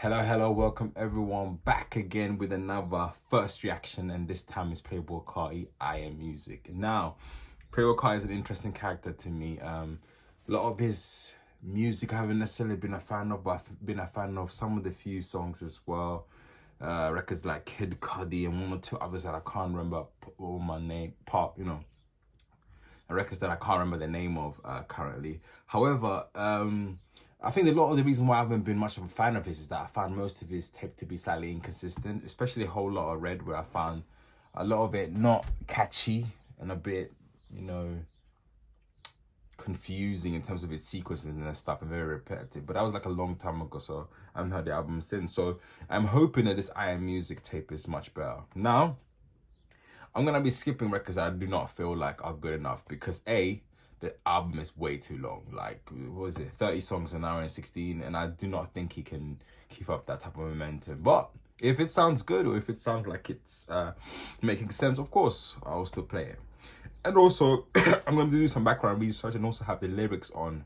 Hello, welcome everyone back again with another first reaction, and this time is Playboi Carti, I Am Music. Now, Playboi Carti is an interesting character to me. A lot of his music I haven't necessarily been a fan of, but I've been a fan of some of the few songs as well. Records like Kid Cudi and one or two others that I can't remember records that I can't remember the name of currently. However, I think a lot of the reason why I haven't been much of a fan of his is that I found most of his tape to be slightly inconsistent, especially a whole lot of Red, where I found a lot of it not catchy and a bit, confusing in terms of its sequences and stuff, and very repetitive. But that was like a long time ago, so I haven't heard the album since. So I'm hoping that this I Am Music tape is much better. Now, I'm gonna be skipping records that I do not feel like are good enough because A, the album is way too long. Like, what was it, 30 songs an hour and 16, and I do not think he can keep up that type of momentum. But if it sounds good, or if it sounds like it's making sense, of course I'll still play it. And also I'm going to do some background research and also have the lyrics on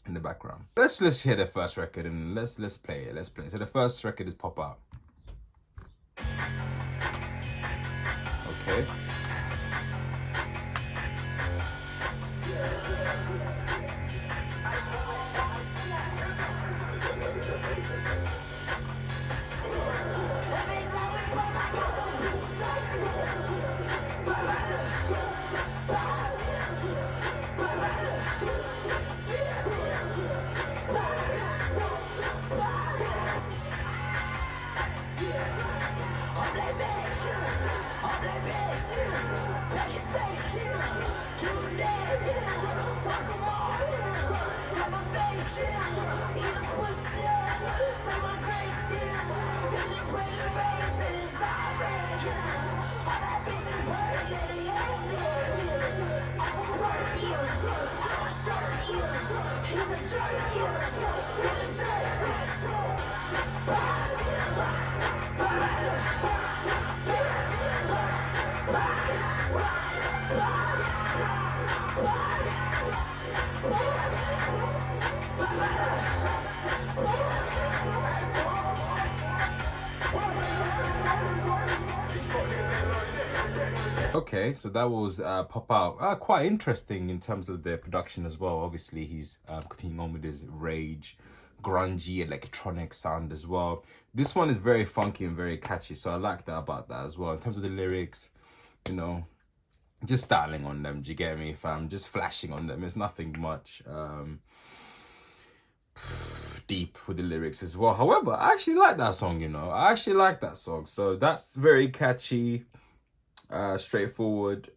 in the background. Let's hear the first record and let's play it. So the first record is Pop Out. Okay. Okay, so that was Pop Out. Quite interesting in terms of the production as well. Obviously, he's continuing on with his rage, grungy, electronic sound as well. This one is very funky and very catchy, so I like that about that as well. In terms of the lyrics, just styling on them, do you get me? If I'm just flashing on them, it's nothing much deep with the lyrics as well. However, I actually like that song, I actually like that song. So that's very catchy. Straightforward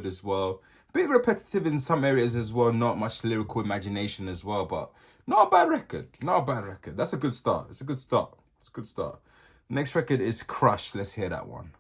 as well. Bit repetitive in some areas as well. Not much lyrical imagination as well, but not a bad record. That's a good start. It's a good start. Next record is Crush. Let's hear that one.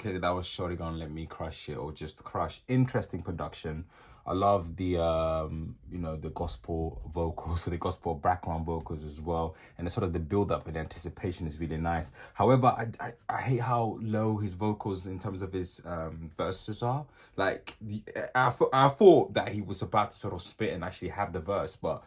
Okay, that was Shorty Gonna Let Me Crush It, or just Crush. Interesting production. I love the you know, the gospel vocals, so the gospel background vocals as well, and the sort of the build up and anticipation is really nice. However, I hate how low his vocals in terms of his verses are. Like I thought that he was about to sort of spit and actually have the verse, but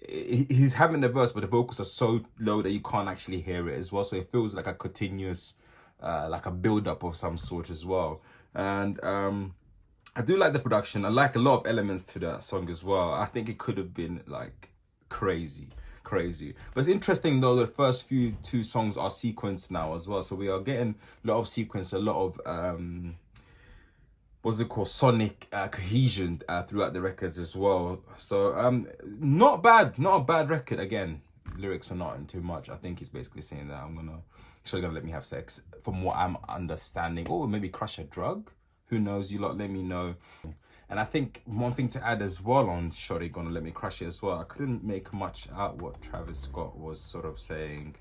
he's having the verse, but the vocals are so low that you can't actually hear it as well. So it feels like a continuous like a build up of some sort as well. And I do like the production. I like a lot of elements to that song as well. I think it could have been like crazy. But it's interesting though, the first few two songs are sequenced now as well. So we are getting a lot of sequence, a lot of what's it called, sonic cohesion throughout the records as well. So not a bad record. Again, lyrics are not in too much. I think he's basically saying that she's gonna let me have sex, from what I'm understanding, or maybe crush a drug. Who knows? You lot let me know. And I think one thing to add as well on Shorty Gonna Let Me Crush It as well, I couldn't make much out what Travis Scott was sort of saying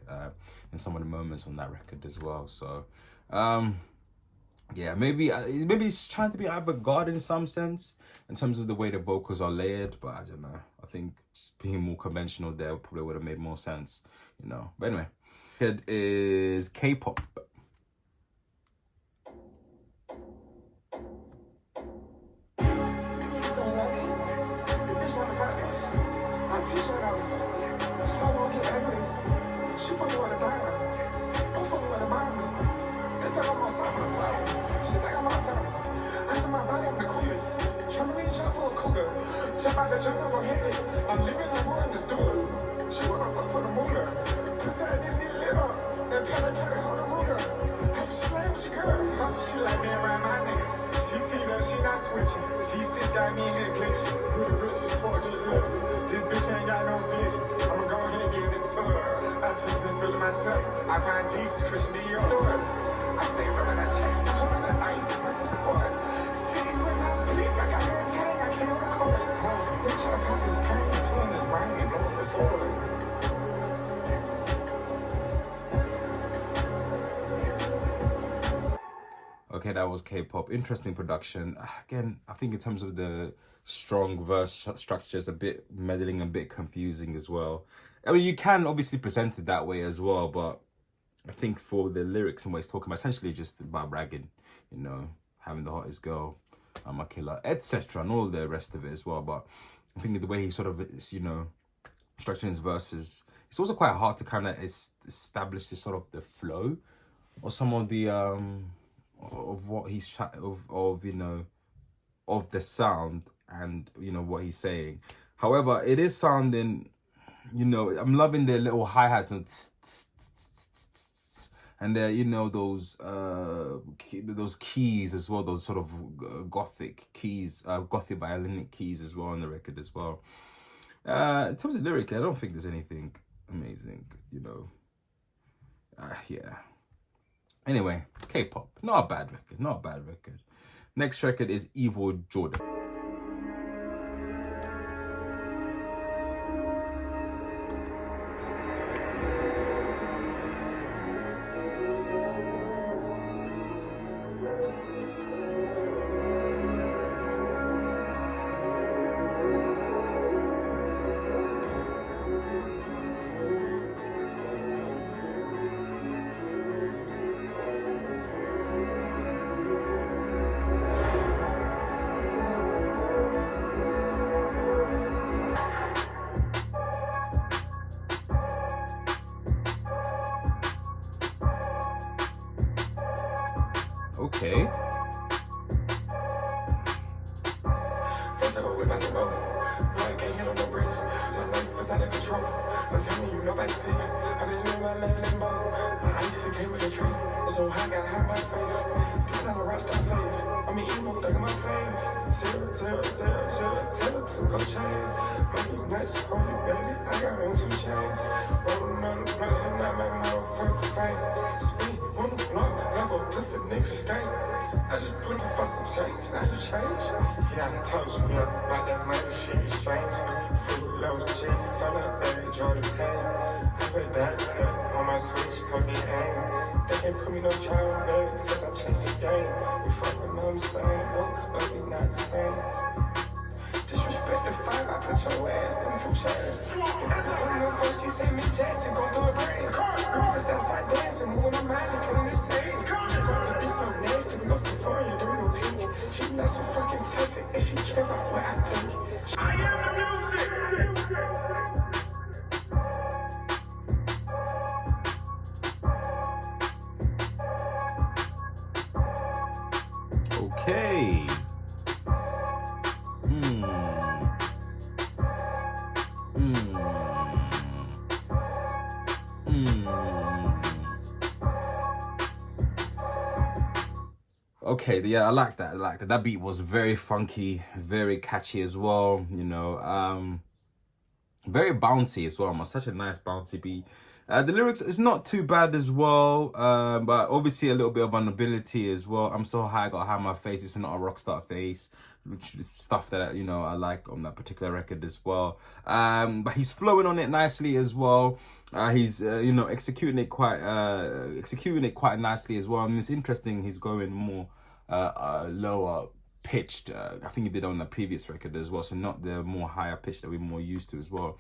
in some of the moments on that record as well. So yeah, maybe he's trying to be avant-garde in some sense, in terms of the way the vocals are layered, but I don't know. I think being more conventional there probably would have made more sense, you know. But anyway, it is K-pop. I'm living in the world, let's do it. She wanna fuck for the moolah. Cause I just get lit up. And pet on the moolah. She like what she could. She like me around my niggas. She teed up, she not switching. She sits got me in here glitching. Who the richest for just look. This bitch ain't got no vision. I'ma go ahead and get it to her. I just been feeling myself. I find Jesus, Christian Dior. I stay running that chase. Holding that ice. What's the sport? Sitting when I bleed. I got that gang. I can't record it. Bitch, I pop this pain. Between this brain and blow the floor. Okay, that was K-pop. Interesting production. Again, I think in terms of the strong verse structures, a bit meddling, a bit confusing as well. I mean, you can obviously present it that way as well, but I think for the lyrics and what he's talking about, essentially just about bragging, you know, having the hottest girl, I'm a killer, etc., and all the rest of it as well. But I think the way he sort of is, you know, structuring his verses, it's also quite hard to kind of establish the sort of the flow or some of the of what he's of you know, of the sound and, you know, what he's saying. However, it is sounding, you know, I'm loving the little hi-hat and you know, those keys as well, those sort of gothic keys, gothic violinic keys as well on the record as well. In terms of lyric, I don't think there's anything amazing, you know. Yeah. Anyway, K-pop, not a bad record. Next record is Evil Jordan. Okay. First I go whip out the boat. I can't handle no breeze. My life is out of control. I'm telling you, nobody's safe. I've been living my life limbo. My ice came with a tree. So I gotta hide my face. This not a rock star face. I mean, emo thug in my face. Tell to go chains. Money nuts, holy baby. I got on 2 chains. Rolling on the block and I make motherfucking fame. Spin on the block, have a pussy nigga stink. I just put it for some change, now you change? Yeah, I told you, yeah, about that money shit is strange. Full load of shit, on that baby Jordan pain. I put that tip on my switch, put me aim. They can't put me no charm, baby, cause I changed the game. your ass in from chest. Coming up first, she said Miss Jackson, go through a brain. We was just outside dancing, moving our mind, and feeling this taste. Be so nasty, we go so far, you don't know opinion. She not so fucking toxic, and she care about what I think. I am the music. Okay. Okay, yeah, I like that. I like that. That beat was very funky, very catchy as well. You know, very bouncy as well. Man. Such a nice bouncy beat. The lyrics is not too bad as well, but obviously a little bit of vulnerability as well. I'm so high, I got high on my face. It's not a rock star face, which is stuff that, you know, I like on that particular record as well. But he's flowing on it nicely as well. He's you know, executing it quite nicely as well. And it's interesting. He's going more lower pitched. I think he did on the previous record as well, so not the more higher pitch that we're more used to as well.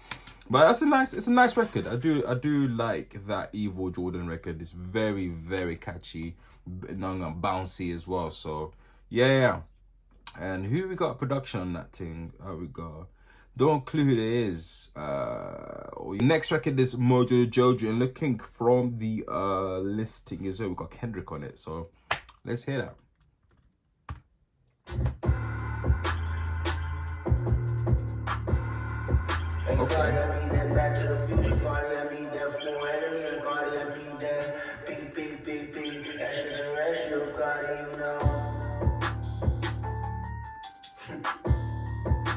But it's a nice record. I do like that Evil Jordan record. It's very, very catchy, bouncy as well. So yeah. And who we got production on that thing? We got, don't clue who it is. Next record is MOJO JOJO, and looking from the listing as well, we got Kendrick on it. So let's hear that. Okay.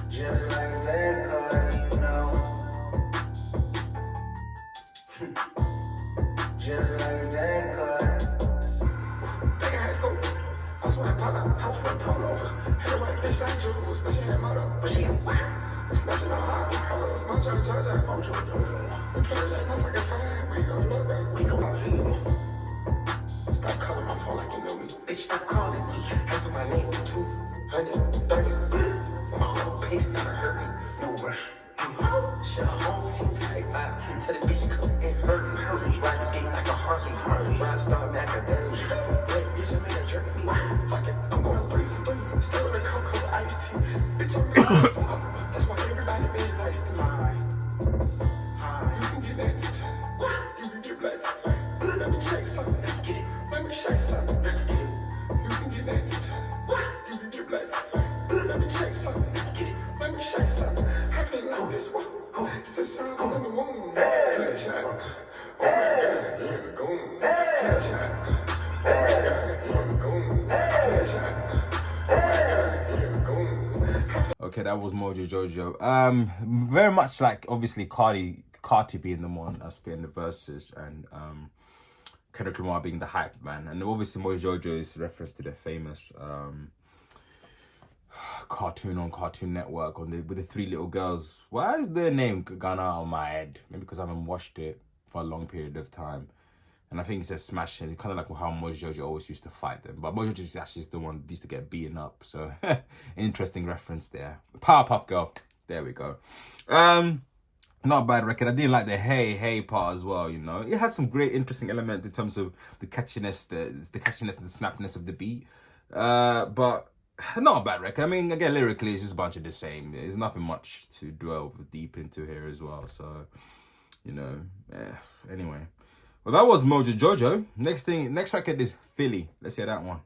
Just like that, Carti, you know. Just like that, Carti. Back in high school, I was wearing polo, had a white bitch like Jules, but she had MOJO, but she had what? We smashing on hard cars, MOJO, JOJO, we play like motherfucking fire, we go logo, we go out here. Stop calling my phone like you know me, bitch, stop calling me. That's what my name was 230. My whole pace not hurt me, no rush. Shit, a home team type vibe. Tell the bitch come and hurt me. Ride the gate like a Harley. Ride star Machiavelli. Red bitch, I made a jerk me. Fuck it, I'm going 3 for 3. Still with a Cocoa iced tea. Bitch, I'm big. That's why everybody been nice to me. You can get next. You can get blessed. Let me chase something. Get it. Let me chase something. Get it. You can get next. You can get blessed. Let me chase something. Get it. Let me chase something. I've been like this one since I was in the womb. Flash out. Oh my God, you're the goon. Flash out. Oh my God, you're the goon. Flash out. Oh my God, you're the goon. Okay, that was MOJO JOJO. Very much like obviously Carti being the one spitting the verses, and Kendrick Lamar being the hype man, and obviously MOJO JOJO is reference to their famous cartoon on Cartoon Network with the 3 little girls. Why is their name gone out of my head? Maybe because I haven't watched it for a long period of time. And I think it says smashing, kind of like how MOJO JOJO always used to fight them. But MOJO JOJO is actually the one who used to get beaten up. So interesting reference there. Powerpuff Girl. There we go. Not a bad record. I didn't like the hey part as well, you know. It had some great interesting elements in terms of the catchiness, the catchiness and the snappiness of the beat. But not a bad record. I mean, again, lyrically, it's just a bunch of the same. There's nothing much to dwell deep into here as well. So, you know, anyway. Well, that was MOJO JOJO. Next record is Philly. Let's hear that one.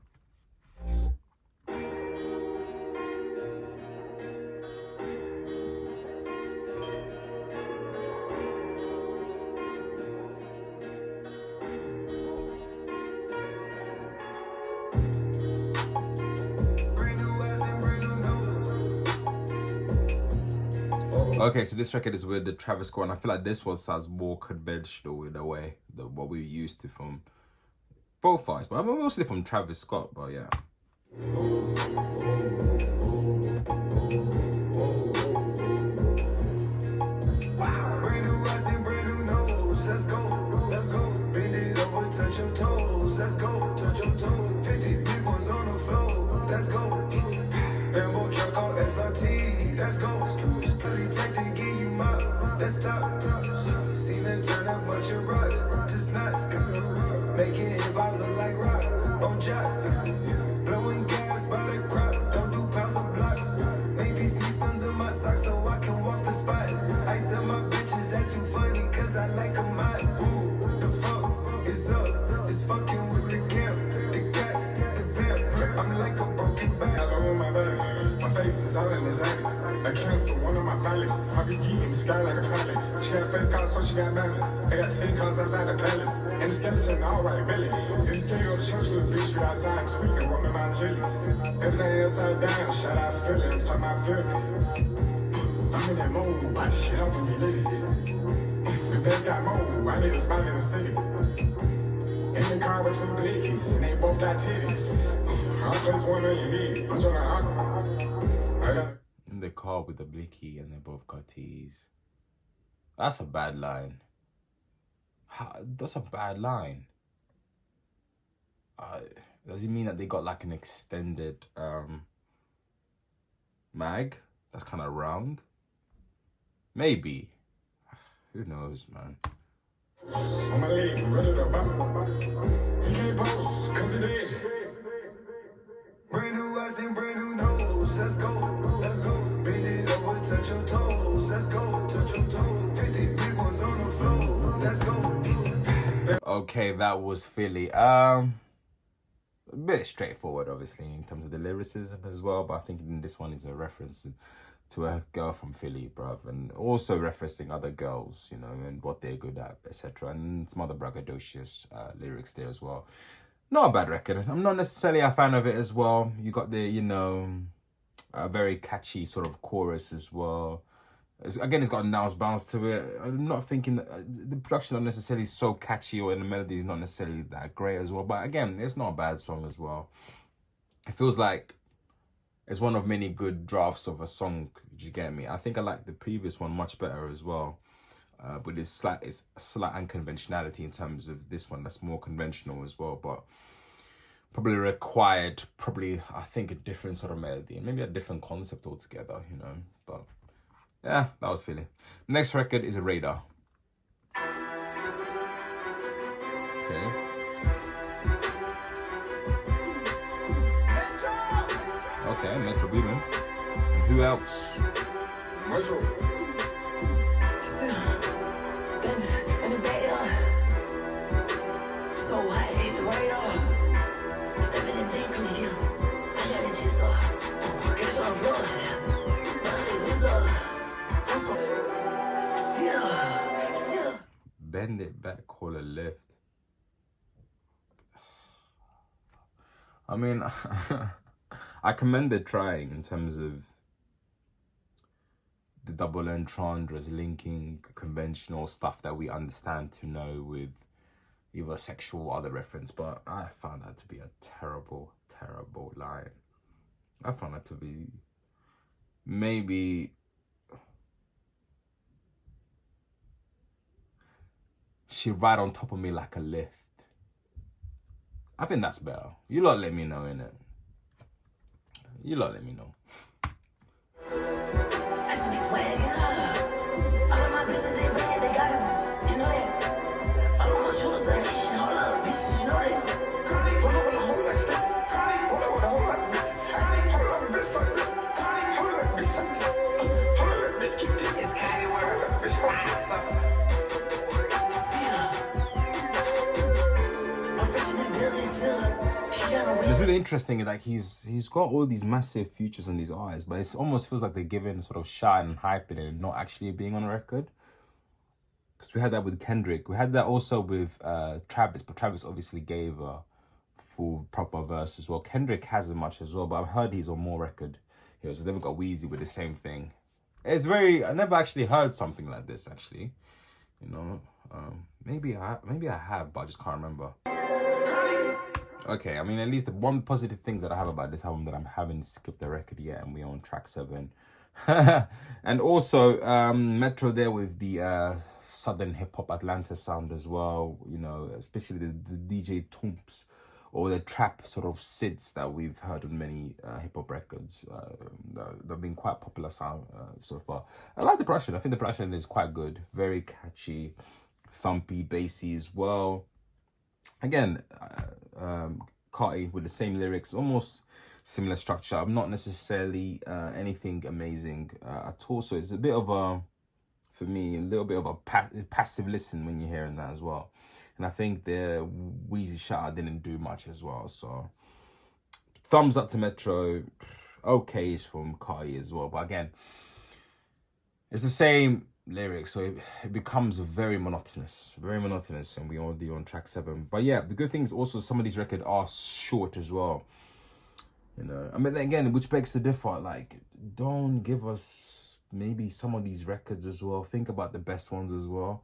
Okay, so this record is with the Travis Scott, and I feel like this one sounds more conventional in a way than what we're used to from both artists, but mostly from Travis Scott, but yeah. Let's go. Blowing gas by the crop, don't do pounds of blocks. Make these sneaks under my socks so I can walk the spot. I sell my bitches, that's too funny, cause I like them out. The fuck is up? It's fucking with the camp, the cat, the vamp. I'm like a broken back. I'm on my back, my face is all in his eyes. I cancel one of my valleys. I be eating the sky like a pilot. She got face cards, so she got balance. I got 10 cars outside the palace. And the skeleton all right, really. If you scared, go to church, little bitch, you outside tweaking, rolling my jellies. Everything upside down, shout out Philly, I'm talking about Philly. I'm in that mode, about to shit up and be litty. The best got mode, I need a spot in the city. In the car with two blickies, and they both got titties. I'll place one on your head, I'm trying to I got In the car with the blicky and they both got tees. That's a bad line. That's a bad line. Does it mean that they got like an extended mag that's kind of round? Maybe. Who knows, man. on my leg, ready to bop. He can't post, cause he did. Brand new eyes and brand new nose, let's go, let's go. Bend it over, touch your toes, let's go, touch your toes. 50 big ones on the floor, let's go. Okay, that was Philly. A bit straightforward, obviously, in terms of the lyricism as well, but I think this one is a reference to a girl from Philly, bruv, and also referencing other girls, you know, and what they're good at, etc. And some other braggadocious lyrics there as well. Not a bad record. I'm not necessarily a fan of it as well. You got the, you know, a very catchy sort of chorus as well. Again, it's got a nice bounce to it. I'm not thinking that the production not necessarily so catchy, or in the melody is not necessarily that great as well. But again, it's not a bad song as well. It feels like it's one of many good drafts of a song. Did you get me? I think I like the previous one much better as well. But it's slight unconventionality in terms of this one that's more conventional as well. But probably required, I think, a different sort of melody and maybe a different concept altogether, you know. But yeah, that was Philly. Next record is a Radar. Okay. Okay, Metro Boomin. Who else? MOJO. Bend it back, call a lift. I mean, I commend the trying in terms of the double entendres linking conventional stuff that we understand to know with either sexual or other reference, but I found that to be a terrible, terrible line. I found that to be maybe she ride on top of me like a lift. I think that's better. You lot let me know, innit? You lot let me know. It's really interesting, like he's got all these massive features on these eyes, but it almost feels like they're giving sort of shine and hype in it and not actually being on a record. Because we had that with Kendrick. We had that also with Travis, but Travis obviously gave a full proper verse as well. Kendrick has as much as well, but I've heard he's on more record here. So then we got WEEZY with the same thing. It's very, I never actually heard something like this actually. You know, maybe I have, but I just can't remember. Okay, I mean, at least the one positive thing that I have about this album that I haven't skipped the record yet, and we're on track 7. And also Metro there with the southern hip-hop Atlanta sound as well, you know, especially the DJ Toomps or the trap sort of sits that we've heard on many hip-hop records. They've been quite popular sound so far. I like the production. I think the production is quite good. Very catchy, thumpy, bassy as well. Again, Carti with the same lyrics, almost similar structure. I'm not necessarily anything amazing at all. So it's a bit of a, for me, a little bit of a passive listen when you're hearing that as well. And I think the WEEZY shout out didn't do much as well. So thumbs up to Metro. Okay-ish from Carti as well. But again, it's the same lyrics, so it becomes very monotonous, and we already on track 7. But yeah, the good thing is also some of these records are short as well. You know, I mean, again, which begs to differ. Like, don't give us maybe some of these records as well. Think about the best ones as well.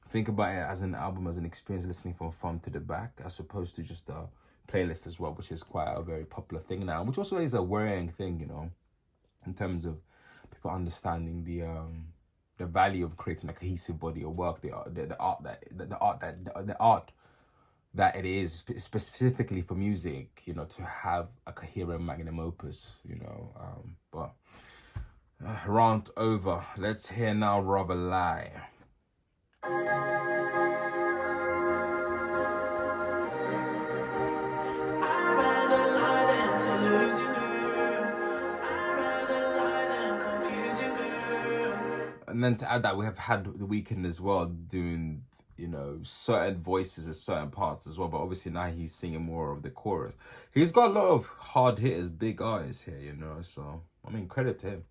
Think about it as an album, as an experience listening from front to the back, as opposed to just a playlist as well, which is quite a very popular thing now, which also is a worrying thing, you know, in terms of people understanding the value of creating a cohesive body of work, the art that it is specifically for music, you know, to have a coherent magnum opus, you know. But rant over. Let's hear now Rather Lie. And then to add that, we have had The Weeknd as well doing, you know, certain voices at certain parts as well. But obviously now he's singing more of the chorus. He's got a lot of hard hitters, big artists here, you know. So, I mean, credit to him.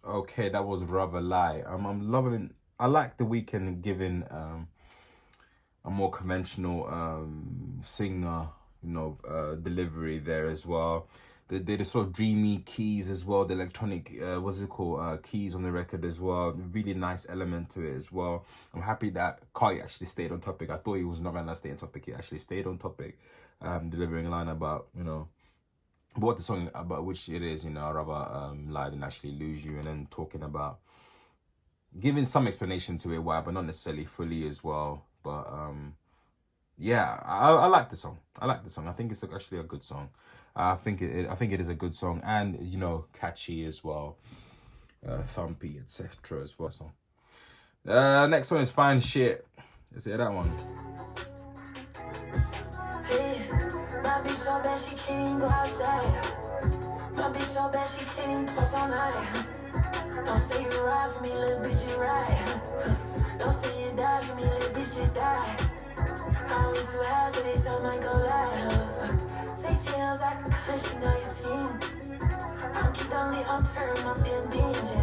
Okay, that was Rather Lie. I'm loving. I like The Weeknd giving a more conventional singer, you know, delivery there as well. The sort of dreamy keys as well. The electronic what's it called? Keys on the record as well. Really nice element to it as well. I'm happy that Carti actually stayed on topic. I thought he was not gonna stay on topic. He actually stayed on topic, delivering a line about, you know, what the song about, which it is, you know, I'd rather lie than actually lose you, and then talking about giving some explanation to it why, but not necessarily fully as well. But yeah, I like the song. I think it's actually a good song. I think it is a good song, and, you know, catchy as well, thumpy, etc. as well. So next one is Fine Shit. Let's hear that one. My bitch so bad she can't even go outside. My bitch so bad she can't even cross all night. Don't say you ride for me, little bitch, you ride. Don't say you die for me, little bitch, just die. I'm way too high for this, I might go lie. Say tails, I can she know your team. I'm keep on lit, I'm turning, I'm feeling binge.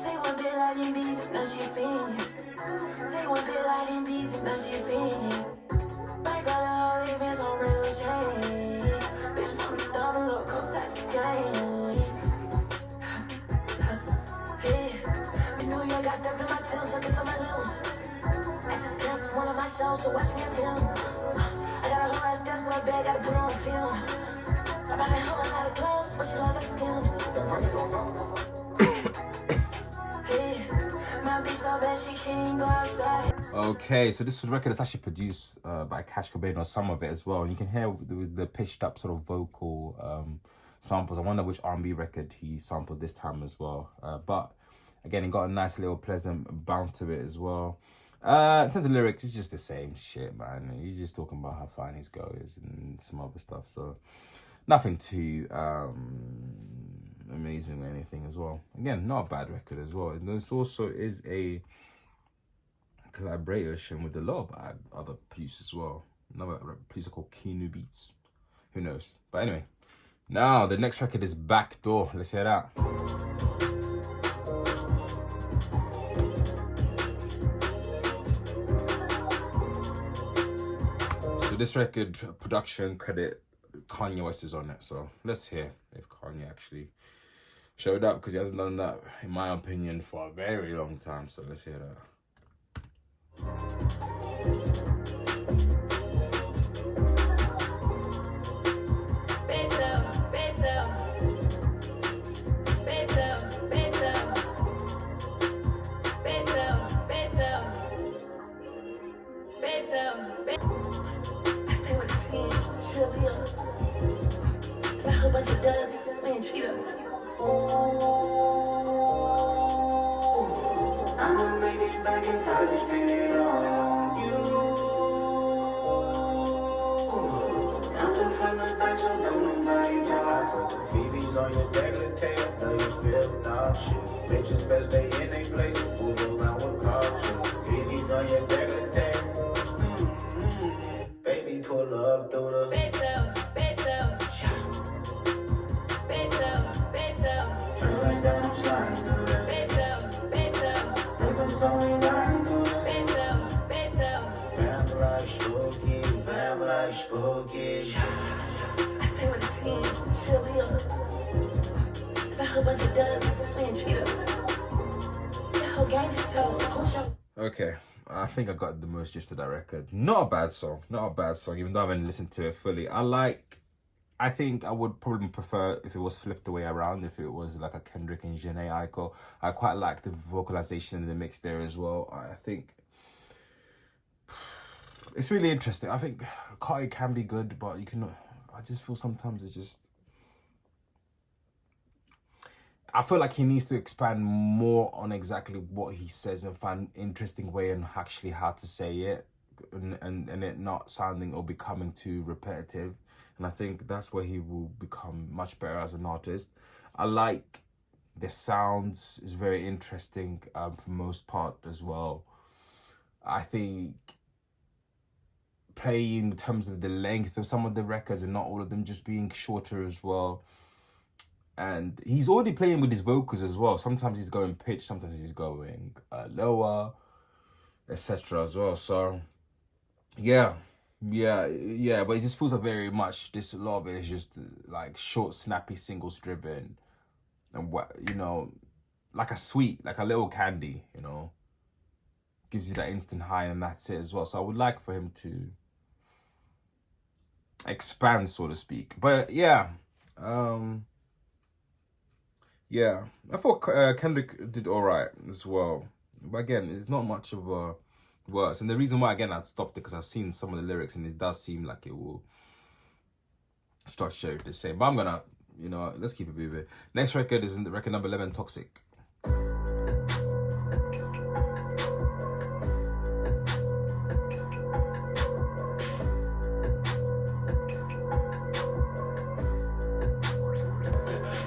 Take one bit like them bees, now she a fiend. Take one bit like them bees, now she a fiend. Back got a whole events on real shade. Bitch, want me double up, cause I game. Hey, in New York, I stepped in my tail, looking for my loot. I just canceled one of my shows. shows to watch me film. I got a whole ass dust on my bag, gotta put on film. I buy that whole lot of clothes, but she love the skins. My bitch so bad she can't go outside. Okay, so this record is actually produced by Cash Cobain, or some of it as well. And you can hear with the pitched up sort of vocal samples. I wonder which R&B record he sampled this time as well. But again, it got a nice little pleasant bounce to it as well. In terms of lyrics, it's just the same shit, man. He's just talking about how fine his girl is and some other stuff. So nothing too amazing or anything as well. Again, not a bad record as well. And this also is a collaboration with a lot of other producers as well. Another producer called Keanu Beats. Who knows? But anyway, now the next record is Backdoor. Let's hear that. So this record production credit Kanye West is on it. So let's hear if Kanye actually showed up, because he hasn't done that, in my opinion, for a very long time. So let's hear that. I'ma make it back and probably spend it on you. I'm just from the back, so don't nobody talk. Phoebe's on your decollete, know you feel nauseous. Bitches best stay in they place, move around with caution. Phoebe's on your decollete. Baby, pull up through the turn like that, I'm sliding through the Baby's only riding through the Fam like spooky. I stay with the team, chill here. Cause I heard a bunch of guns, swinging Cheetos. That whole gang just told, who's your Okay, I think I got the most gist of that record. Not a bad song, not a bad song, even though I haven't listened to it fully. I think I would probably prefer if it was flipped the way around, if it was like a Kendrick and Jhené Aiko. I quite like the vocalization in the mix there as well. I think it's really interesting. I think Carti can be good, but I just feel sometimes it's just, I feel like he needs to expand more on exactly what he says and find an interesting way and actually how to say it, and it not sounding or becoming too repetitive. And I think that's where he will become much better as an artist. I like the sounds, is very interesting for most part as well. I think playing in terms of the length of some of the records and not all of them just being shorter as well. And he's already playing with his vocals as well. Sometimes he's going pitch, sometimes he's going lower, etc. as well. So yeah, but it just feels like very much a lot of it is just like short, snappy, singles driven, and what, you know, like a sweet, like a little candy, you know, gives you that instant high, and that's it as well. So I would like for him to expand, so to speak. But yeah, I thought Kendrick did all right as well. But again, it's not much of a worse. And the reason why, again, I'd stopped it because I've seen some of the lyrics and it does seem like it will start to show the same. But I'm gonna, you know, let's keep it moving. Next record is record number 11, Toxic.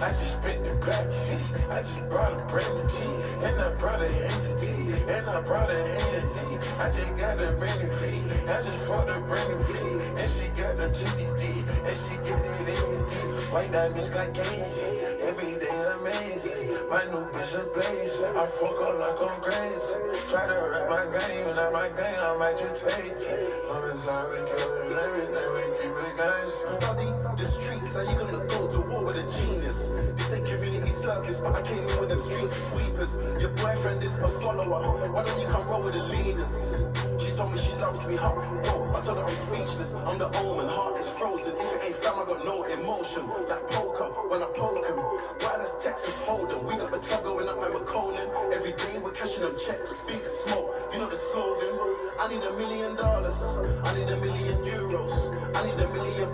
I just spent the black sheets. I just brought a brand new key. And I brought an entity. And I brought an energy. I just got a brand new fee. I just fought a brand new fee. And she got the titties deep. And she get it in his deep. White diamonds got games. Every day amazing. My new bitch a blaze. I fuck her like I'm crazy. Try to rap my game. Not my game, I might just take it. I'm inside with killers. Everything we keep it gangsta. Study the streets, how you gonna go to war with a genius? This ain't community service, but I came in with them street sweepers. Your boyfriend is a follower, why don't you come roll with the leaners? She told me she loves me, huh? Whoa, I told her I'm speechless. I'm the omen, heart is frozen. If it ain't fam, I got no emotion. Like poker, when I poke him. Wireless Texas Hold'em. We got the club going up like McConan. Every day we're cashing them checks, big smoke. You know the slogan. I need $1 million. I need €1 million. I need £1 million.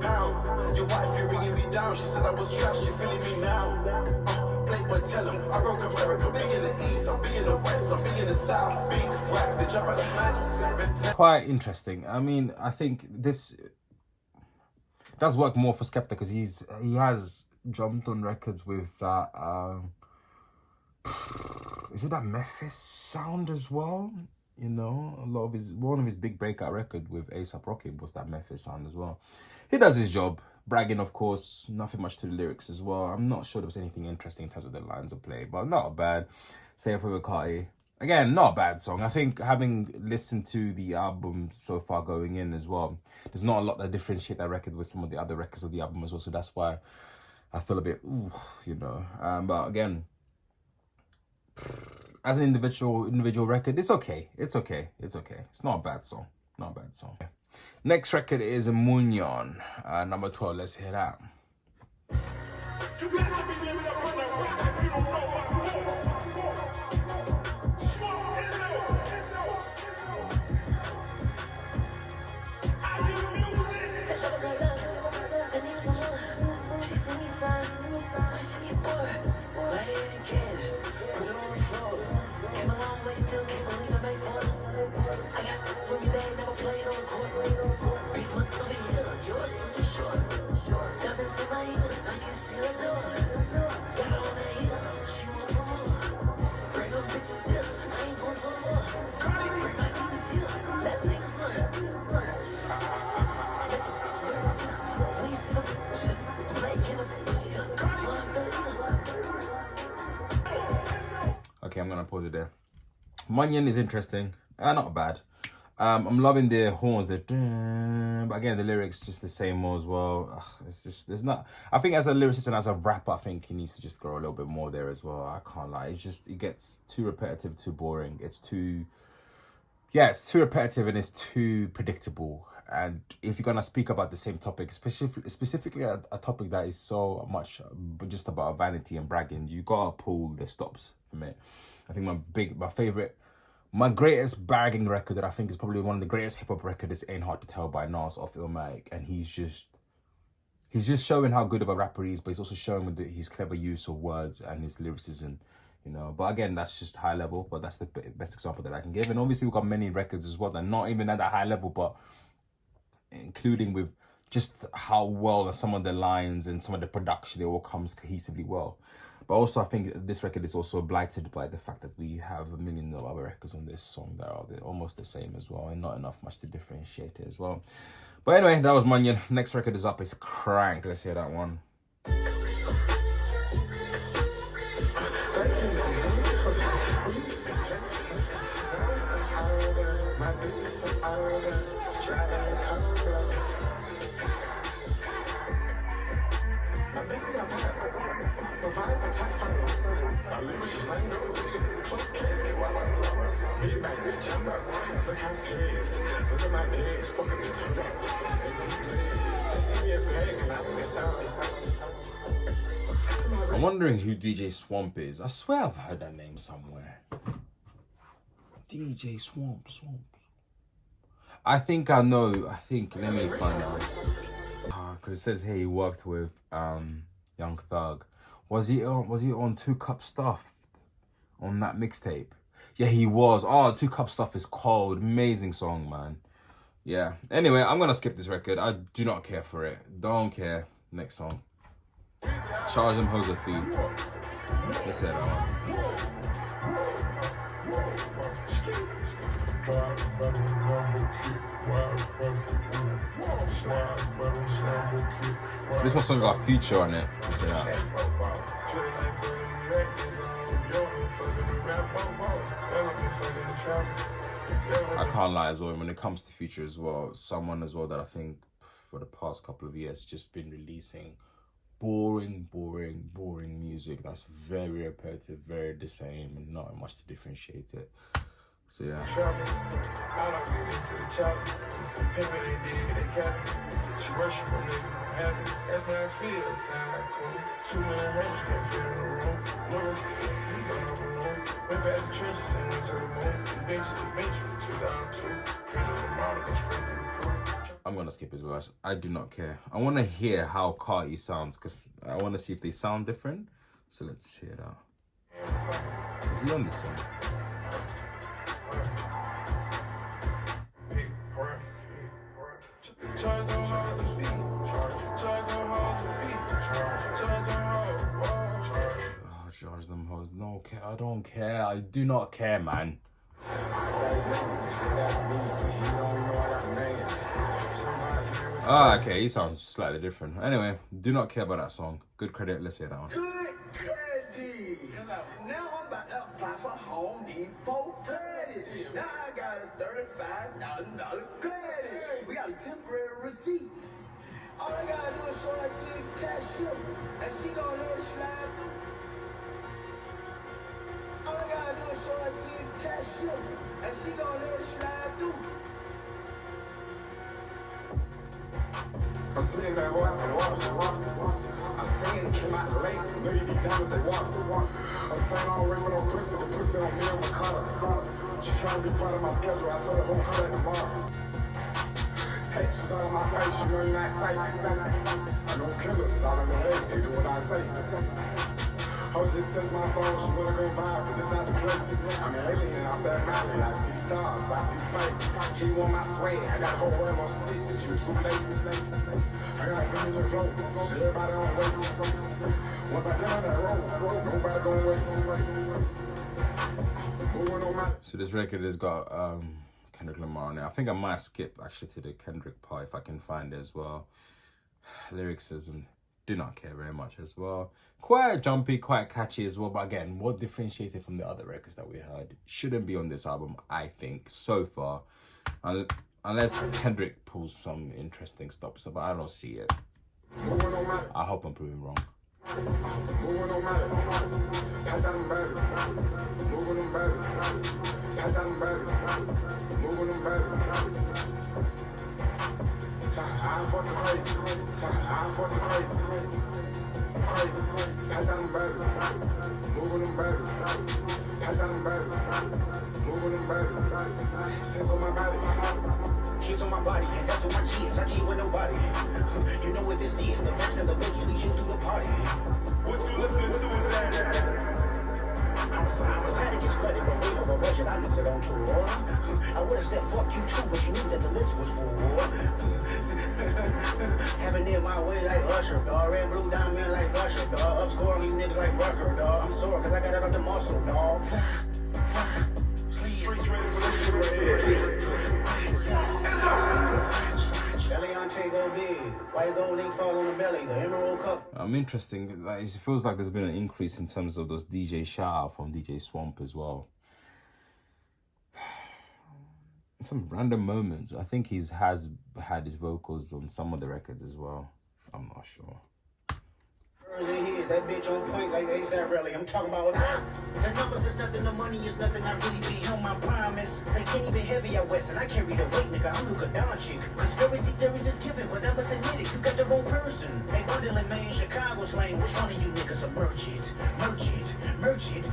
Your wife, you're ringing me down. She said I was trash, she feeling me now. Playboi, tell him I broke America. Big in the east, I'm big in the west, I'm big in the south. Big racks, they jump out the mats. Quite interesting. I mean, I think this does work more for Skepta because he has jumped on records with that is it that Memphis sound as well? You know, one of his big breakout record with A$AP Rocky was that Memphis sound as well. He does his job. Bragging, of course, nothing much to the lyrics as well. I'm not sure there was anything interesting in terms of the lines of play, but not bad. Say it for Carti. Again, not a bad song. I think having listened to the album so far going in as well, there's not a lot that differentiate that record with some of the other records of the album as well. So that's why I feel a bit, ooh, you know. But again, as an individual record, it's okay. It's okay. It's okay. It's not a bad song. Not a bad song. Next record is MUNYUN, number 12. Let's hear that. You got to be living up on that rock if you don't know what Okay, I'm gonna pause it there. MUNYUN is interesting, not bad. I'm loving the horns, but again, the lyrics just the same as well. Ugh, it's just, there's not, I think as a lyricist and as a rapper, I think he needs to just grow a little bit more there as well. I can't lie, it gets too repetitive, too boring. It's too repetitive and it's too predictable. And if you're gonna speak about the same topic, specifically a topic that is so much just about vanity and bragging, you gotta pull the stops from it. I think my greatest bragging record that I think is probably one of the greatest hip hop records is Ain't Hard to Tell by Nas off Illmatic, and he's just showing how good of a rapper he is, but he's also showing his clever use of words and his lyricism. You know, but again, that's just high level, but that's the best example that I can give. And obviously we've got many records as well that are not even at that high level, but including with just how well and some of the lines and some of the production, it all comes cohesively well. But also I think this record is also blighted by the fact that we have a million of other records on this song that are almost the same as well, and not enough much to differentiate it as well. But anyway, that was MUNYUN. Next record is up, it's Crank. Let's hear that one. I'm wondering who DJ Swamp is. I swear I've heard that name somewhere. DJ Swamp. I think I know. Let me find out. Because it says here he worked with Young Thug. Was he on 2 Cup Stuff on that mixtape? Yeah, he was. Oh, 2 Cup Stuff is cold. Amazing song, man. Yeah. Anyway, I'm gonna skip this record. I do not care for it. Don't care. Next song. Charge them hoes a fee. Let's hear that one. So this one song got a feature on it. Let's hear that. I can't lie as well, when it comes to feature as well, someone as well that I think for the past couple of years just been releasing boring music that's very repetitive, very the same, and not much to differentiate it. So yeah. Trouble. I don't get into the chopper. Pimpin' they dig, they cap it. She worship a nigga, happy. That's how I feel. Time cool. 2 million rings, can't fit in the room. Look, we don't know the moon. Went back to trenches and went to the moon. Eventually, 2002. Printed the model, go straight through the crew. I'm gonna skip his verse. I do not care. I want to hear how Carti sounds because I want to see if they sound different. So let's hear it out. Is he on this one? Oh, charge them hoes. No care. I don't care. I do not care, man. Ah, okay. He sounds slightly different. Anyway, do not care about that song. Good credit. Let's hear that one. Good credit. Now I'm about to apply for Home Depot credit. Now I got a $35,000 credit. We got a temporary receipt. All I gotta do is show that to the cashier, and she gon' let it slide through. All I gotta do is show that to the cashier, and she gon' let it slide through. I'm seeing that walk. I'm seeing it came out late. Look at these diamonds, they walk. I'm saying I don't wait for no pussy. The pussy on me, I'm a cutter. She trying to be part of my schedule. I told her, don't come back tomorrow. Tattoos on my face, you know you're not safe. I know killers, all in the head, they do what I say. Ho just text my phone, she wanna go viral, but this not the place. I'm an alien out that mountain, I see stars, I see space. He want my sway, I got a whole world on six, you too late. I got too many flow, everybody on wait. Once I get on that road, nobody gon' wait. Moving on my... So this record has got Kendrick Lamar on it. I think I might skip actually to the Kendrick part if I can find it as well. Lyricism, do not care very much as well. Quite jumpy, quite catchy as well. But again, what differentiates it from the other records that we heard shouldn't be on this album, I think, so far. Unless Kendrick pulls some interesting stops, but I don't see it. I hope I'm proving wrong. Moving on matter, pass out them babies, moving them babies, pass out them babies, moving them babies. I fuck the crazy, I fuck the crazy, pass out them babies, moving them babies, pass out them babies, moving them babies. Sense on my body. Kids on my body, and that's what my kids. I keep with nobody. You know what this is? The facts and the bitch lead you to the party. What you listening to is that? I was had to get credit, but wait over budget. I looked it on tour. I would have said fuck you too, but you knew that the list was for war. Having it my way like Usher, dog. Red, blue, diamond like Usher, dog. Upscoring you niggas like Rucker, dog. I'm sore cause I got it off the muscle, dog. Streets ready for this shit right here. Interesting. Like, it feels like there's been an increase in terms of those DJ shout out from DJ Swamp as well. Some random moments. I think has had his vocals on some of the records as well. I'm not sure. That bitch on point like ASAP Rally. I'm talking about the numbers is nothing, the money is nothing. I really be on my promise. They can't even heavy out west, and I carry the weight, nigga. I'm Luka Doncic. Conspiracy theories is given, but I must admit it. You got the wrong person. They bundling man, Chicago slang. Which one of you niggas are merch it?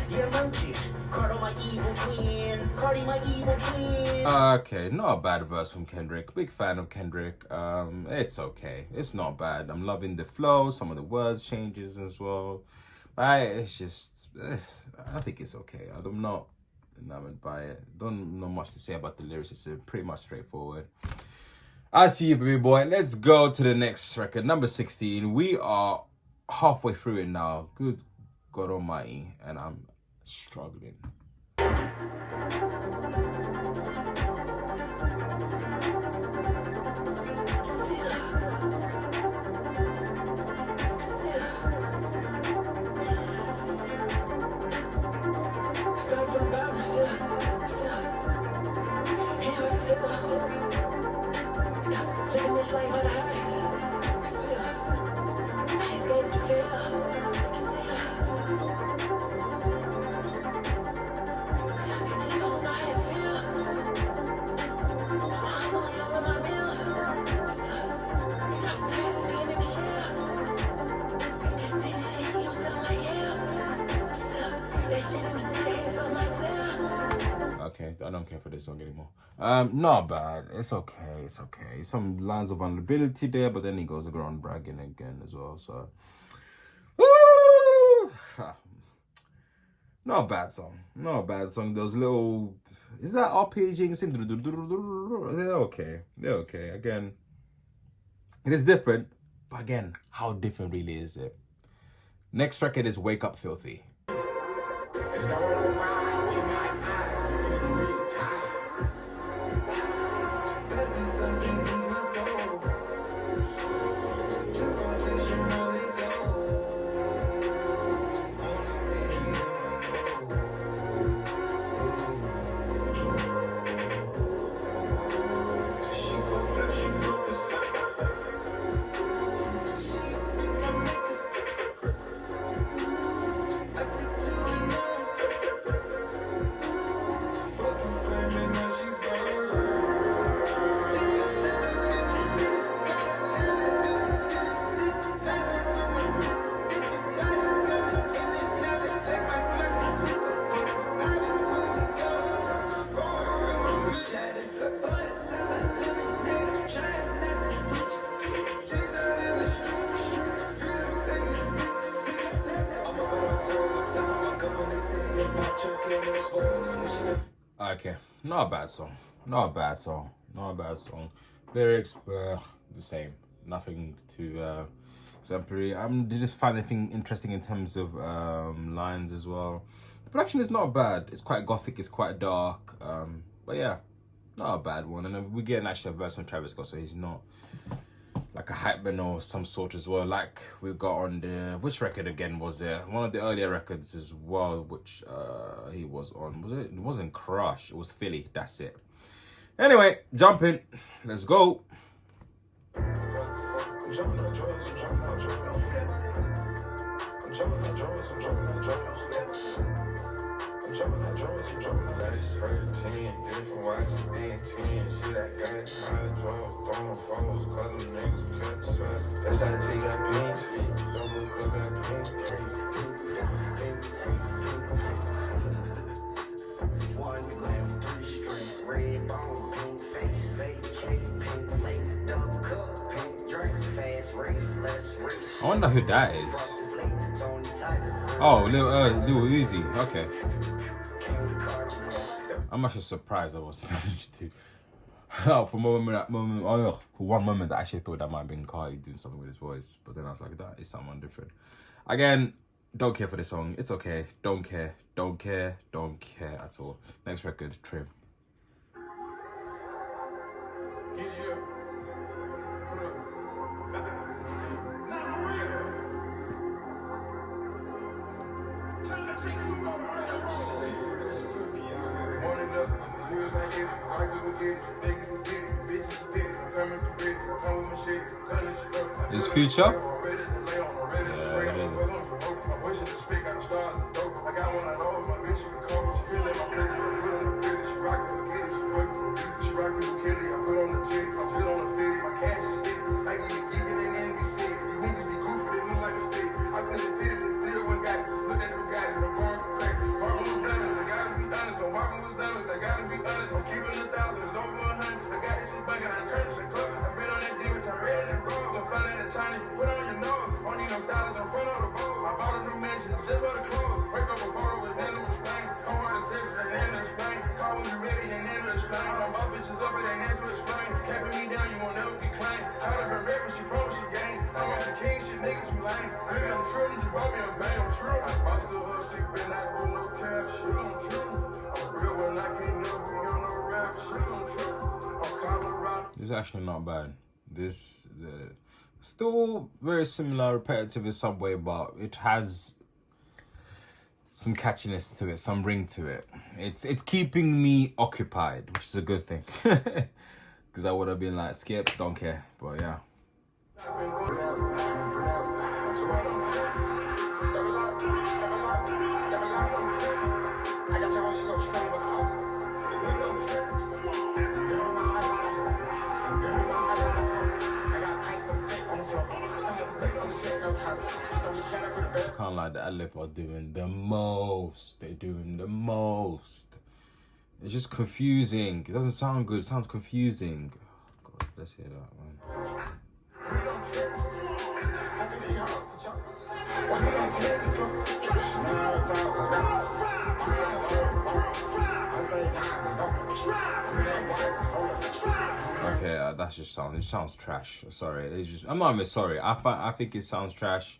Yeah, merch it. Cardi my evil twin. Cardi my evil twin. Okay, not a bad verse from Kendrick. Big fan of Kendrick. It's okay. It's not bad. I'm loving the flow. Some of the words changes as well. It's just, I think it's okay. I'm not enamored by it. Don't know much to say about the lyrics. It's pretty much straightforward. I see you, baby boy. Let's go to the next record, number 16. We are halfway through it now. Good God Almighty, and I'm struggling. okay. I don't care for this song anymore. Not bad. It's okay. It's okay. Some lines of vulnerability there, but then he goes around bragging again as well. So, woo! Not a bad song. Not a bad song. Those little, is that arpeggiating? They're okay. They're okay. Again, it is different, but again, how different really is it? Next record is Wake Up Filthy. Okay, not a bad song. Not a bad song. Not a bad song. Lyrics were the same. Nothing too exemplary. Did just find anything interesting in terms of lines as well. The production is not bad. It's quite gothic. It's quite dark. But yeah, not a bad one. And then we get actually a verse from Travis Scott, so he's not like a hype man or some sort as well. Like we got on the, which record again was it? One of the earlier records as well, which he was on. Was it? It wasn't Crush. It was Philly. That's it. Anyway, jumping. Let's go. I wonder who that is. Oh, Lil WEEZY. Okay. I'm actually surprised I was managed to. For one moment, I actually thought that might have been Carti doing something with his voice, but then I was like, that is someone different. Again, don't care for this song. It's okay. Don't care. Don't care. Don't care at all. Next record, Trim. Is Future? Yeah, it is. It's actually not bad. Still very similar, repetitive in some way, but it has some catchiness to it, some ring to it. It's keeping me occupied, which is a good thing. Because I would have been like, skip, don't care. But yeah. Can't lie, the ad-lib are doing the most. They're doing the most. It's just confusing. It doesn't sound good. It sounds confusing. God, let's hear that, man. Okay, that just sounds. It sounds trash. Sorry, it's just. I'm not even sorry. I think it sounds trash.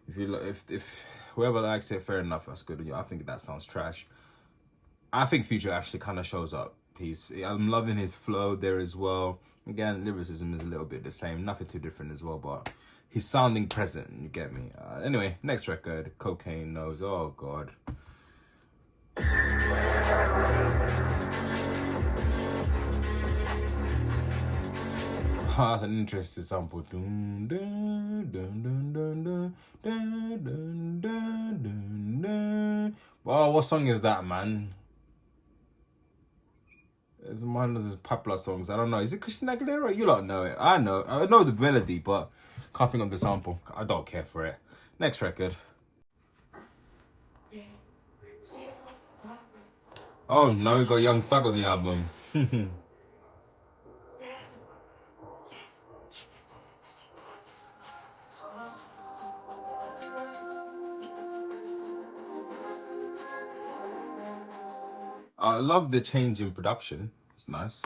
If whoever likes it, fair enough. That's good. I think that sounds trash. I think Future actually kind of shows up. I'm loving his flow there as well. Again, lyricism is a little bit the same, nothing too different as well, but he's sounding present. You get me? Anyway, next record, Cocaine Nose. Oh God. That's an interesting sample. Dun, dun, dun, dun, dun, dun, dun, dun, dun, dun, dun. Wow, what song is that, man? It's one of those popular songs. I don't know. Is it Christina Aguilera? You don't know it. I know the melody, but can't think of the sample. I don't care for it. Next record. Oh, now we got Young Thug on the album. I love the change in production. It's nice.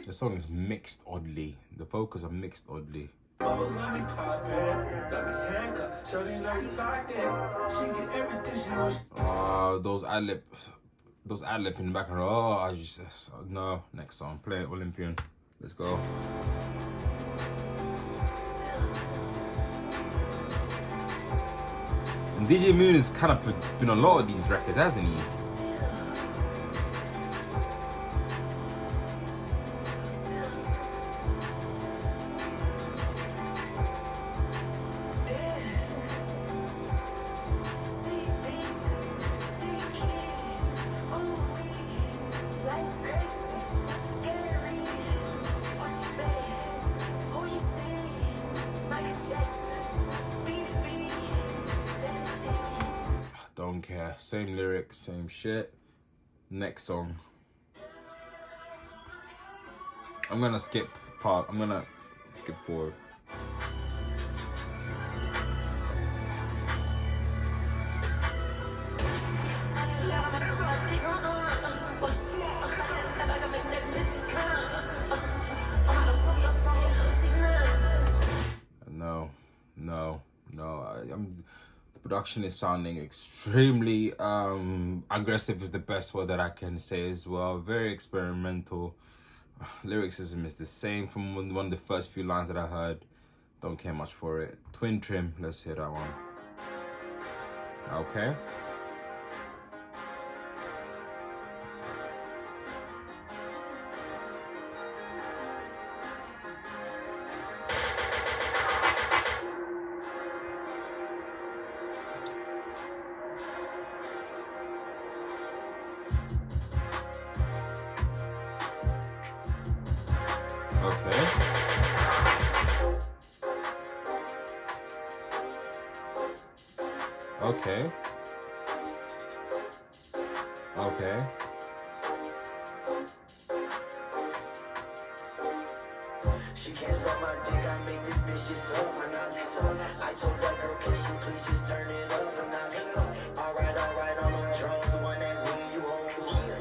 The song is mixed oddly. The vocals are mixed oddly. Those ad-lib in the background. Oh, I just no. Next song, play Olympian. Let's go. And DJ Moon has kind of been on a lot of these records, hasn't he? Don't care. Same lyrics, same shit. Next song. I'm gonna skip forward. No. The production is sounding extremely aggressive is the best word that I can say as well. Very experimental. Lyricism is the same from one of the first few lines that I heard. Don't care much for it. Twin Trim, let's hear that one. Okay. Okay. She can't suck my dick, I make this bitch just suck my nuts. I told that girl, can she please just turn it up a notch? Alright, I'm on drugs, the one that leave you home.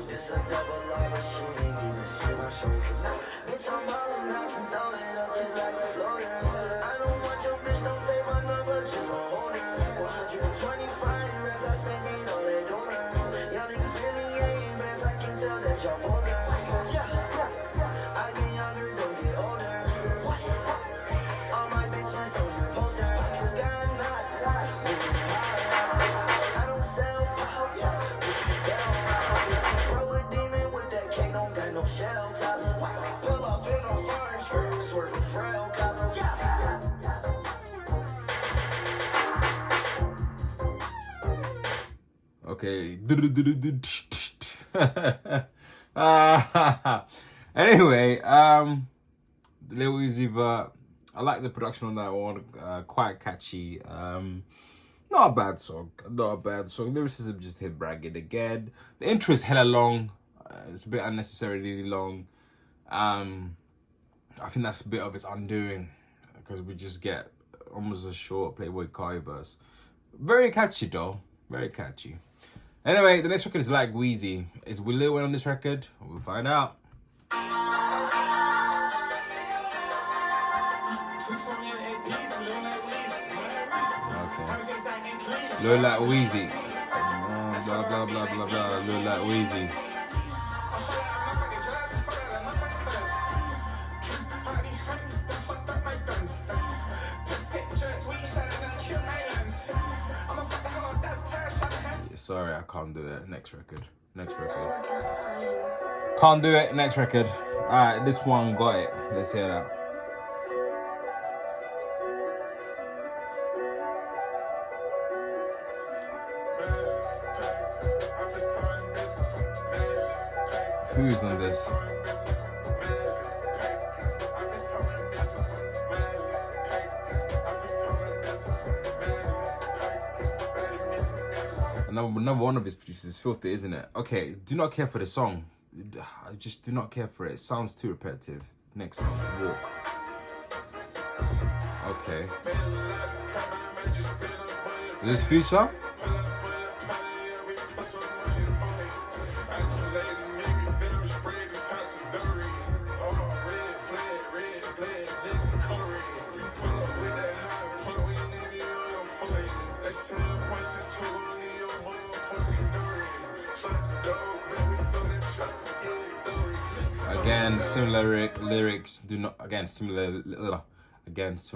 This a double R, but she ain't even see my shoulder. Bitch, I'm ballin' out, you throw it up just like a floater. I don't want your bitch, don't say my number, just my owner. 125 racks, I spend it on that donor. Y'all niggas really ain't Okay. Anyway, Lil Uzi Vert. I like the production on that one. Quite catchy. Not a bad song. Not a bad song. Lyricism just hit bragging again. The intro is hella long. It's a bit unnecessarily long. I think that's a bit of its undoing because we just get almost a short Playboi Carti verse. Very catchy though. Very catchy. Anyway, the next record is Like WEEZY. Is Will Lil Wayne on this record? We'll find out. Okay. Lil Like WEEZY. Blah blah blah blah blah. Lil Like WEEZY. Sorry, I can't do it. Next record. Next record. Can't do it. Next record. Alright, this one got it. Let's hear that. Who's on this? Another one of his producers is Filthy, isn't it? Okay, do not care for the song. I just do not care for it. It sounds too repetitive. Next song, Walk. Okay. Is this Future? Again, similar lyrics. Do not again similar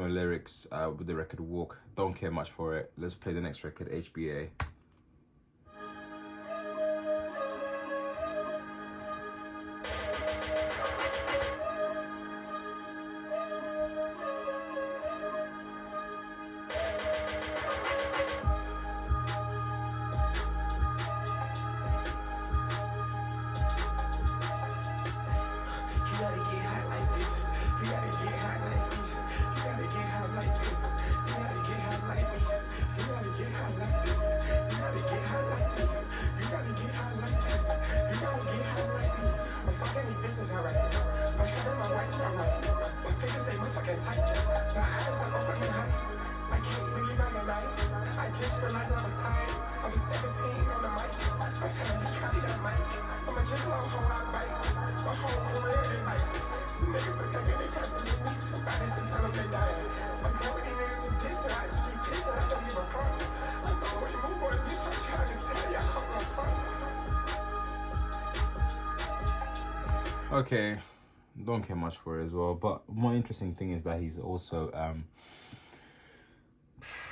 lyrics with the record Walk. Don't care much for it. Let's play the next record, HBA. Okay, don't care much for it as well, but more interesting thing is that he's also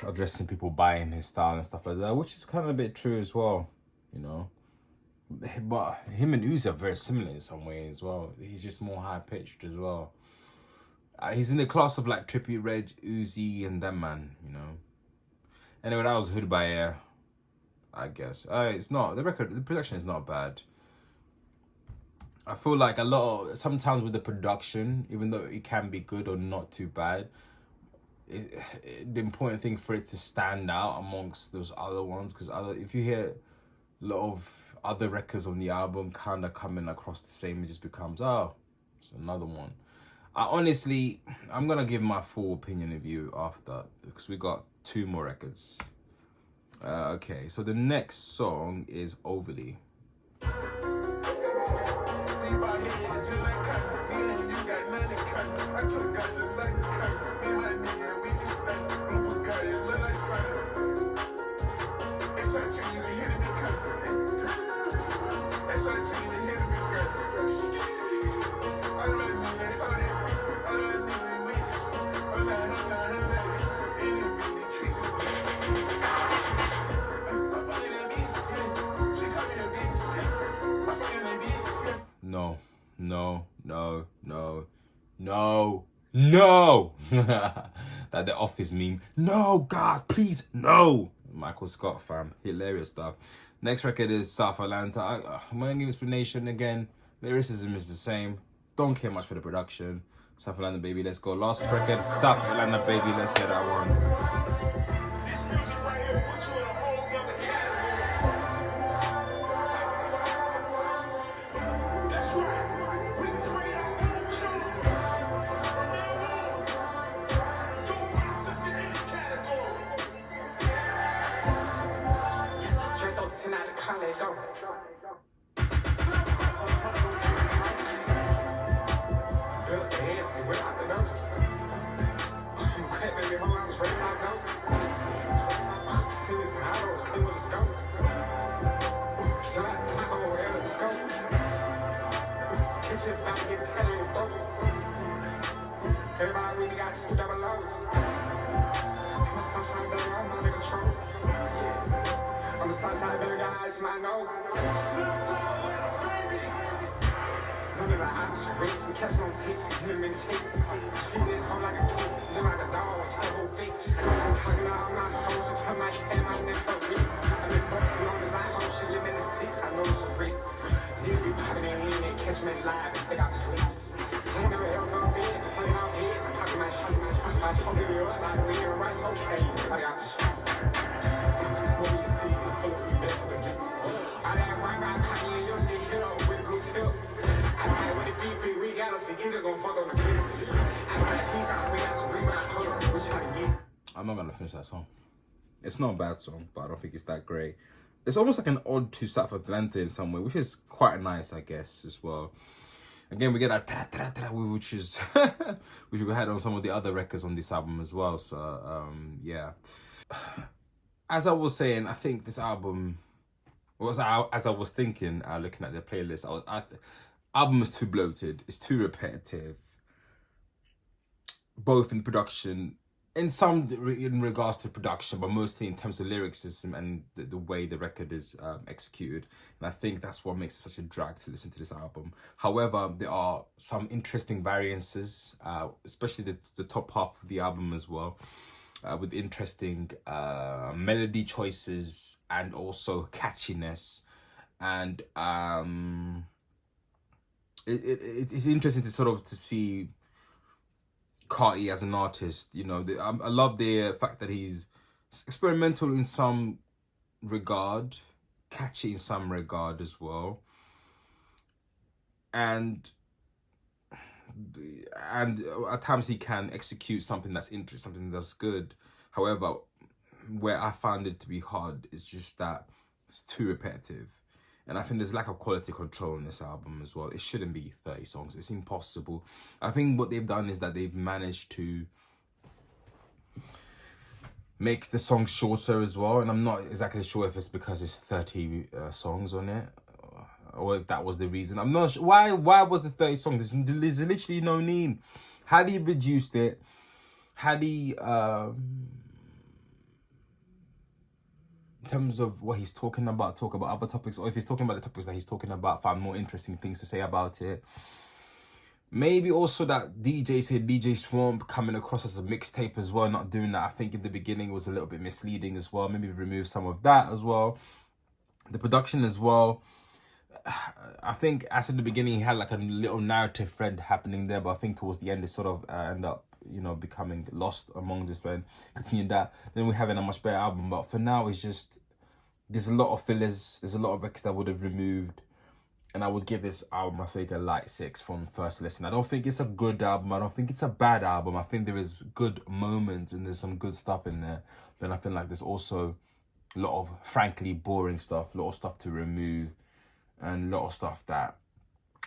addressing people buying his style and stuff like that, which is kind of a bit true as well, you know. But him and Uzi are very similar in some way as well. He's just more high pitched as well. He's in the class of like Trippie Redd, Uzi, and them man, you know. Anyway, that was Hood by Air, I guess. It's not the production is not bad. I feel like sometimes with the production, even though it can be good or not too bad, the important thing for it to stand out amongst those other ones, because if you hear a lot of other records on the album kind of coming across the same, it just becomes, oh, it's another one. Honestly, I'm gonna give my full opinion of you after, because we got 2 more records. Okay, so the next song is Overly. No. That The Office meme. No, God, please, no. Michael Scott, fam. Hilarious stuff. Next record is South Atlanta. I'm gonna give explanation again. Lyricism is the same. Don't care much for the production. South Atlanta, baby, let's go. Last record, South Atlanta, baby, let's hear that one. This music right here puts you in a whole nother category. That's right. We pray out MOJO. From now on, don't box us in any category. Draco sent out the car, let go. Built the heads, and we're out the door. Crap, baby, hold on, I was ready to go. See this hollows, clean with a scope. Shut up, I go over there with the scope. Kitchen about to get tatted in the throat. Everybody really got 2 double O's. Sometimes, baby, I'm under control. I'm the sunshine, baby, got ice in my nose. None of the options race, we catch no takes, hit him in chase. Treat this hoe like a case, live like a dog, try to go fake. I'm talking about my hoes, you turn my head, my neck, her wrist. I've been busting on this iPhone, she live in the 6, I know it's a risk. Niggas be popping in lean, they catch me live and take out the sleeves. I ain't never ever felt bad for turning off heads, I'm popping my shot, my phone give you up, like we in rice, okay, cut out the shots. I'm smoking your seeds, full of you, that's what it is. All that white rock, copy in your shit, hit up with blue tips. I said, what it be, we got us, you either gon' fuck on the clip. I said, T-shot, we got some rebound, hold on, what you trying to get? I'm not gonna finish that song. It's not a bad song, but I don't think it's that great. It's almost like an ode to South Atlanta in some way, which is quite nice, I guess, as well. Again, we get that ta-ta-ta-ta, which is which we had on some of the other records on this album as well. So yeah. As I was saying, I think this album as I was thinking, looking at the playlist, album is too bloated. It's too repetitive, both in production, in regards to production, but mostly in terms of lyricism and the way the record is executed. And I think that's what makes it such a drag to listen to this album. However, there are some interesting variances, especially the top half of the album as well, with interesting melody choices and also catchiness. And it's interesting to sort of to see Carti as an artist. You know, I love the fact that he's experimental in some regard, catchy in some regard as well, and at times he can execute something that's interesting, something that's good. However, where I found it to be hard is just that it's too repetitive. And I think there's lack of quality control in this album as well. It shouldn't be 30 songs. It's impossible. I think what they've done is that they've managed to make the songs shorter as well. And I'm not exactly sure if it's because there's 30 songs on it, or if that was the reason. I'm not sure. Why was the 30 songs? There's literally no need. Had he reduced it, had he... in terms of what he's talking about, talk about other topics, or if he's talking about the topics that he's talking about, find more interesting things to say about it. Maybe also that DJ Swamp coming across as a mixtape as well, not doing that. I think in the beginning was a little bit misleading as well. Maybe remove some of that as well. The production as well. I think as in the beginning he had like a little narrative thread happening there, but I think towards the end it sort of end up, you know, becoming lost among this thread. Continue that, then we're having a much better album. But for now, it's just, there's a lot of fillers, there's a lot of records that I would have removed, and I would give this album, I think, a light 6 from first listen. I don't think it's a good album, I don't think it's a bad album. I think there is good moments and there's some good stuff in there. Then I feel like there's also a lot of frankly boring stuff, a lot of stuff to remove, and a lot of stuff that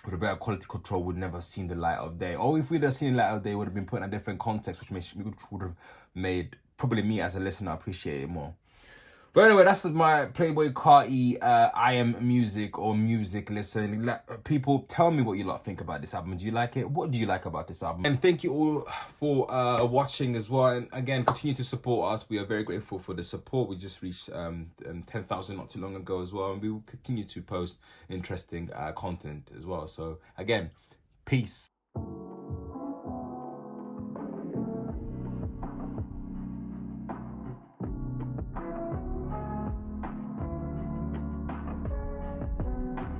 with a better quality control would never have seen the light of day. Or if we'd have seen the light of day, it would have been put in a different context, which would have made probably me as a listener appreciate it more. But anyway, that's my Playboi Carti I Am Music or Music Listen. People, tell me what you lot think about this album. Do you like it? What do you like about this album? And thank you all for watching as well. And again, continue to support us. We are very grateful for the support. We just reached 10,000 not too long ago as well. And we will continue to post interesting content as well. So again, peace.